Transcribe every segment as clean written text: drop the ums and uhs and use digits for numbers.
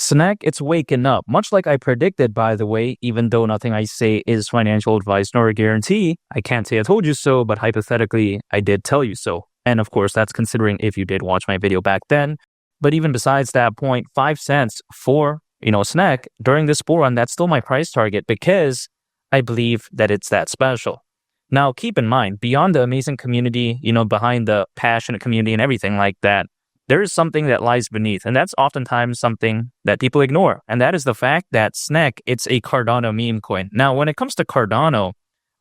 Snek, it's waking up. Much like I predicted, by the way, even though nothing I say is financial advice nor a guarantee, I can't say I told you so, but hypothetically, I did tell you so. And of course, that's considering if you did watch my video back then. But even besides that point, 5 cents for, Snek during this bull run, that's still my price target because I believe that it's that special. Now, keep in mind, beyond the amazing community, behind the passionate community and everything like that, there is something that lies beneath, and that's oftentimes something that people ignore, and that is the fact that Snek, it's a Cardano meme coin. Now, when it comes to Cardano,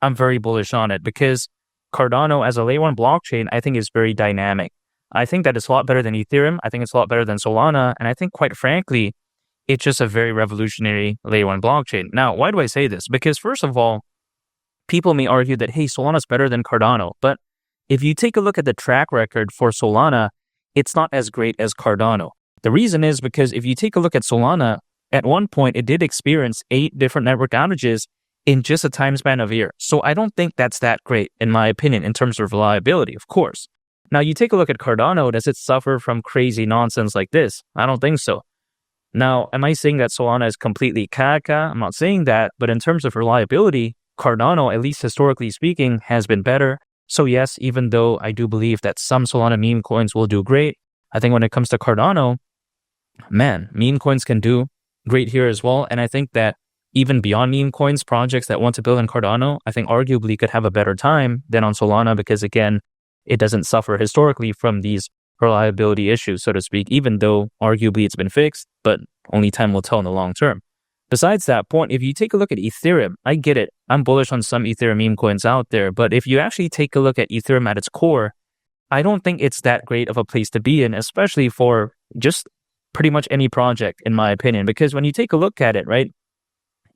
I'm very bullish on it because Cardano as a layer 1 blockchain, I think is very dynamic. I think that it's a lot better than Ethereum. I think it's a lot better than Solana, and I think, quite frankly, it's just a very revolutionary layer 1 blockchain. Now, why do I say this? Because first of all, people may argue that, hey, Solana's better than Cardano, but if you take a look at the track record for Solana, it's not as great as Cardano. The reason is because if you take a look at Solana, at one point, it did experience 8 different network outages in just a time span of a year. So I don't think that's that great, in my opinion, in terms of reliability, of course. Now, you take a look at Cardano, does it suffer from crazy nonsense like this? I don't think so. Now, am I saying that Solana is completely caca? I'm not saying that, but in terms of reliability, Cardano, at least historically speaking, has been better. So yes, even though I do believe that some Solana meme coins will do great, I think when it comes to Cardano, man, meme coins can do great here as well. And I think that even beyond meme coins, projects that want to build on Cardano, I think arguably could have a better time than on Solana because, again, it doesn't suffer historically from these reliability issues, so to speak, even though arguably it's been fixed, but only time will tell in the long term. Besides that point, if you take a look at Ethereum, I get it. I'm bullish on some Ethereum meme coins out there, but if you actually take a look at Ethereum at its core, I don't think it's that great of a place to be in, especially for just pretty much any project, in my opinion, because when you take a look at it, right,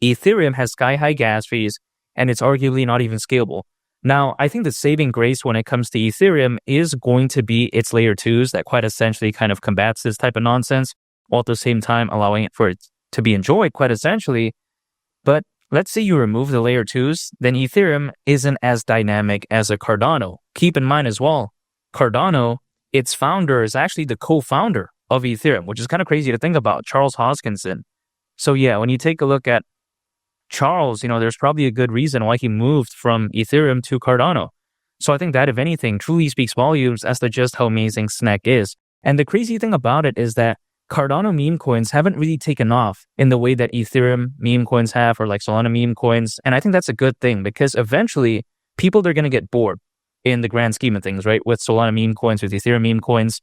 Ethereum has sky-high gas fees, and it's arguably not even scalable. Now, I think the saving grace when it comes to Ethereum is going to be its layer 2s that quite essentially kind of combats this type of nonsense, while at the same time allowing it for it to be enjoyed quite essentially. But let's say you remove the layer 2s, then Ethereum isn't as dynamic as a Cardano. Keep in mind as well, Cardano, its founder is actually the co-founder of Ethereum, which is kind of crazy to think about, Charles Hoskinson. So yeah, when you take a look at Charles, there's probably a good reason why he moved from Ethereum to Cardano. So I think that, if anything, truly speaks volumes as to just how amazing Snek is. And the crazy thing about it is that Cardano meme coins haven't really taken off in the way that Ethereum meme coins have, or like Solana meme coins. And I think that's a good thing because eventually people are going to get bored in the grand scheme of things, right? With Solana meme coins, with Ethereum meme coins,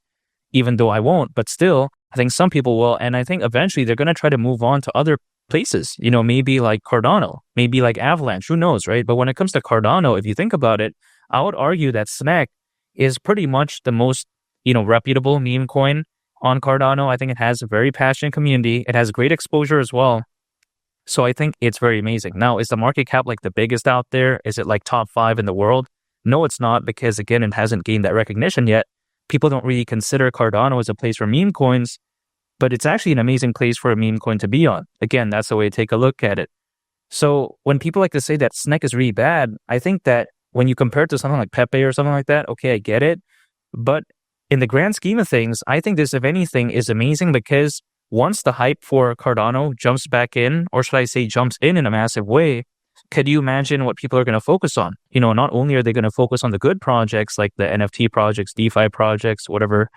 even though I won't, but still, I think some people will. And I think eventually they're going to try to move on to other places, maybe like Cardano, maybe like Avalanche, who knows, right? But when it comes to Cardano, if you think about it, I would argue that Snek is pretty much the most, reputable meme coin on Cardano. I think it has a very passionate community. It has great exposure as well. So I think it's very amazing. Now, is the market cap like the biggest out there? Is it like top 5 in the world? No, it's not, because again, it hasn't gained that recognition yet. People don't really consider Cardano as a place for meme coins, but it's actually an amazing place for a meme coin to be on. Again, that's the way to take a look at it. So when people like to say that Snek is really bad, I think that when you compare it to something like Pepe or something like that, okay, I get it. But in the grand scheme of things, I think this, if anything, is amazing because once the hype for Cardano jumps back in, or should I say jumps in a massive way, could you imagine what people are going to focus on? Not only are they going to focus on the good projects like the NFT projects, DeFi projects, whatever,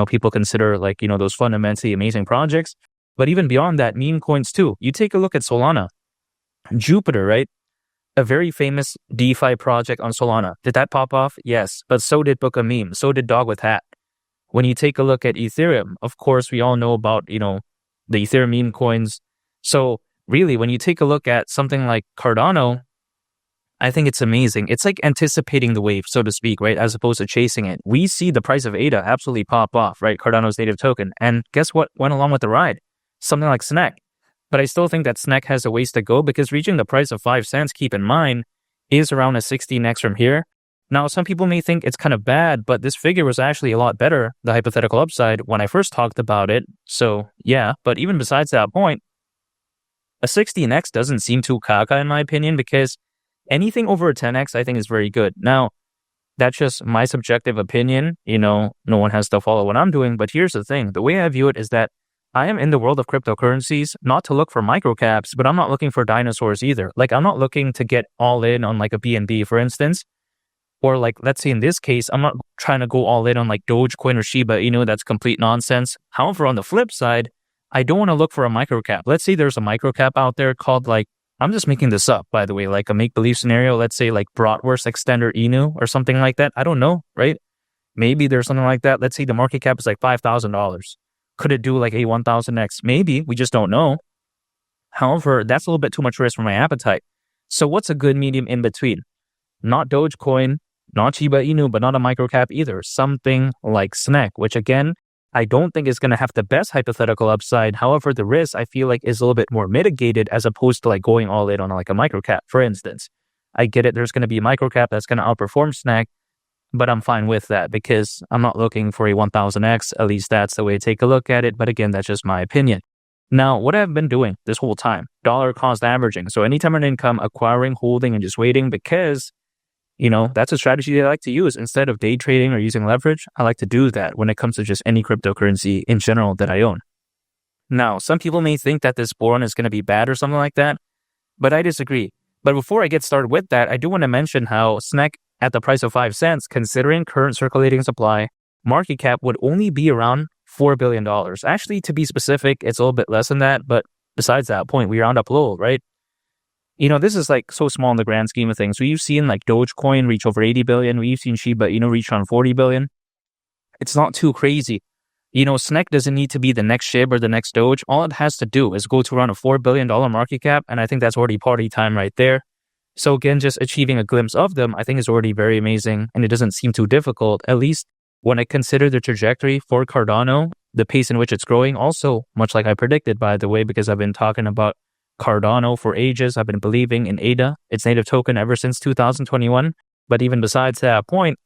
people consider like, those fundamentally amazing projects, but even beyond that, meme coins too. You take a look at Solana, Jupiter, right? A very famous DeFi project on Solana. Did that pop off? Yes, but so did Book a Meme, so did Dog with Hat. When you take a look at Ethereum, of course, we all know about, the Ethereum meme coins. So really, when you take a look at something like Cardano, I think it's amazing. It's like anticipating the wave, so to speak, right? As opposed to chasing it. We see the price of ADA absolutely pop off, right? Cardano's native token. And guess what went along with the ride? Something like Snek. But I still think that Snek has a ways to go because reaching the price of 5 cents, keep in mind, is around a 16x from here. Now, some people may think it's kind of bad, but this figure was actually a lot better, the hypothetical upside, when I first talked about it. So yeah, but even besides that point, a 16x doesn't seem too caca in my opinion, because anything over a 10x I think is very good. Now, that's just my subjective opinion. No one has to follow what I'm doing, but here's the thing. The way I view it is that I am in the world of cryptocurrencies, not to look for microcaps, but I'm not looking for dinosaurs either. Like, I'm not looking to get all in on like a BNB, for instance. Or like, let's say in this case, I'm not trying to go all in on like Dogecoin or Shiba Inu. That's complete nonsense. However, on the flip side, I don't want to look for a microcap. Let's say there's a microcap out there called like, I'm just making this up, by the way, like a make-believe scenario. Let's say like Bratwurst Extender Inu or something like that. I don't know, right? Maybe there's something like that. Let's say the market cap is like $5,000. Could it do like a 1000x? Maybe. We just don't know. However, that's a little bit too much risk for my appetite. So what's a good medium in between? Not Dogecoin, not Shiba Inu, but not a microcap either. Something like Snek, which again, I don't think is going to have the best hypothetical upside. However, the risk I feel like is a little bit more mitigated as opposed to like going all in on like a microcap. For instance, I get it. There's going to be a microcap that's going to outperform Snek, but I'm fine with that because I'm not looking for a 1000x. At least that's the way to take a look at it. But again, that's just my opinion. Now, what I've been doing this whole time, dollar cost averaging. So anytime an income, acquiring, holding, and just waiting because that's a strategy that I like to use. Instead of day trading or using leverage, I like to do that when it comes to just any cryptocurrency in general that I own. Now, some people may think that this bull run is going to be bad or something like that, but I disagree. But before I get started with that, I do want to mention how Snek at the price of 5 cents, considering current circulating supply, market cap would only be around $4 billion. Actually, to be specific, it's a little bit less than that, but besides that point, we round up low, right? This is like so small in the grand scheme of things. We've seen like Dogecoin reach over 80 billion. We've seen Shiba Inu reach around 40 billion. It's not too crazy. Snek doesn't need to be the next SHIB or the next Doge. All it has to do is go to around a $4 billion market cap. And I think that's already party time right there. So again, just achieving a glimpse of them, I think is already very amazing. And it doesn't seem too difficult, at least when I consider the trajectory for Cardano, the pace in which it's growing. Also, much like I predicted, by the way, because I've been talking about Cardano for ages. I've been believing in ADA, its native token, ever since 2021. But even besides that point,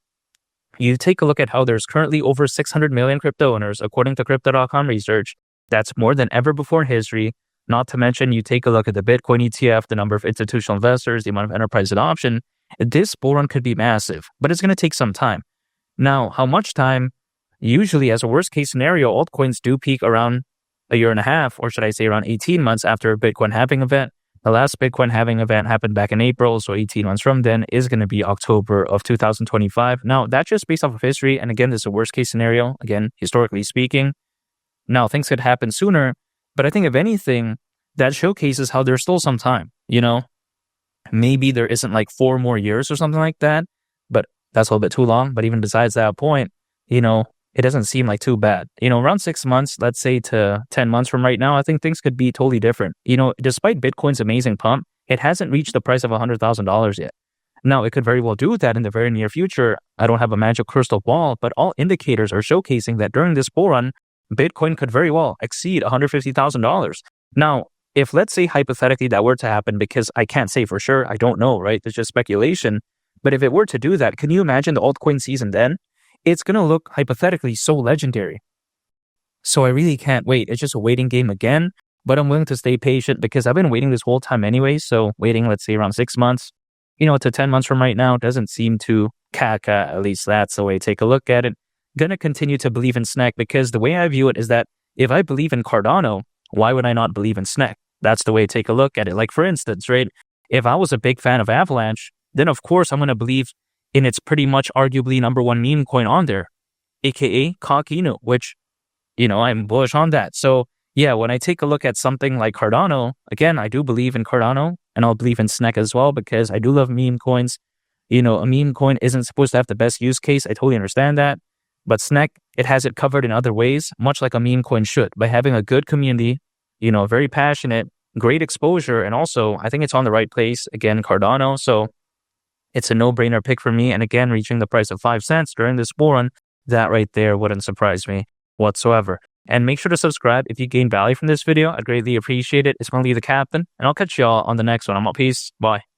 you take a look at how there's currently over 600 million crypto owners, according to Crypto.com research. That's more than ever before in history. Not to mention, you take a look at the Bitcoin ETF, the number of institutional investors, the amount of enterprise adoption. This bull run could be massive, but it's going to take some time. Now, how much time? Usually, as a worst case scenario, altcoins do peak around a year and a half, or should I say around 18 months after a Bitcoin halving event. The last Bitcoin halving event happened back in April, so 18 months from then is going to be October of 2025. Now, that's just based off of history, and again, this is a worst case scenario, again, historically speaking. Now, things could happen sooner, but I think if anything, that showcases how there's still some time, Maybe there isn't like 4 more years or something like that, but that's a little bit too long. But even besides that point, it doesn't seem like too bad. Around 6 months, let's say to 10 months from right now, I think things could be totally different. Despite Bitcoin's amazing pump, it hasn't reached the price of $100,000 yet. Now, it could very well do that in the very near future. I don't have a magic crystal ball, but all indicators are showcasing that during this bull run, Bitcoin could very well exceed $150,000. Now, if let's say hypothetically that were to happen, because I can't say for sure, I don't know, right? It's just speculation. But if it were to do that, can you imagine the altcoin season then? It's going to look hypothetically so legendary. So I really can't wait. It's just a waiting game again, but I'm willing to stay patient because I've been waiting this whole time anyway. So waiting, let's say around 6 months, to 10 months from right now doesn't seem too caca. At least that's the way to take a look at it. Going to continue to believe in Snek because the way I view it is that if I believe in Cardano, why would I not believe in Snek? That's the way to take a look at it. Like for instance, right? If I was a big fan of Avalanche, then of course I'm going to believe in its pretty much arguably number 1 meme coin on there, aka Kakinu, which, I'm bullish on that. So yeah, when I take a look at something like Cardano, again, I do believe in Cardano and I'll believe in Snek as well because I do love meme coins. A meme coin isn't supposed to have the best use case. I totally understand that. But Snek, it has it covered in other ways, much like a meme coin should, by having a good community, very passionate, great exposure. And also, I think it's on the right place. Again, Cardano. So it's a no-brainer pick for me. And again, reaching the price of 5 cents during this bull run, that right there wouldn't surprise me whatsoever. And make sure to subscribe if you gain value from this video. I'd greatly appreciate it. It's going to be the captain, and I'll catch y'all on the next one. I'm out. Peace. Bye.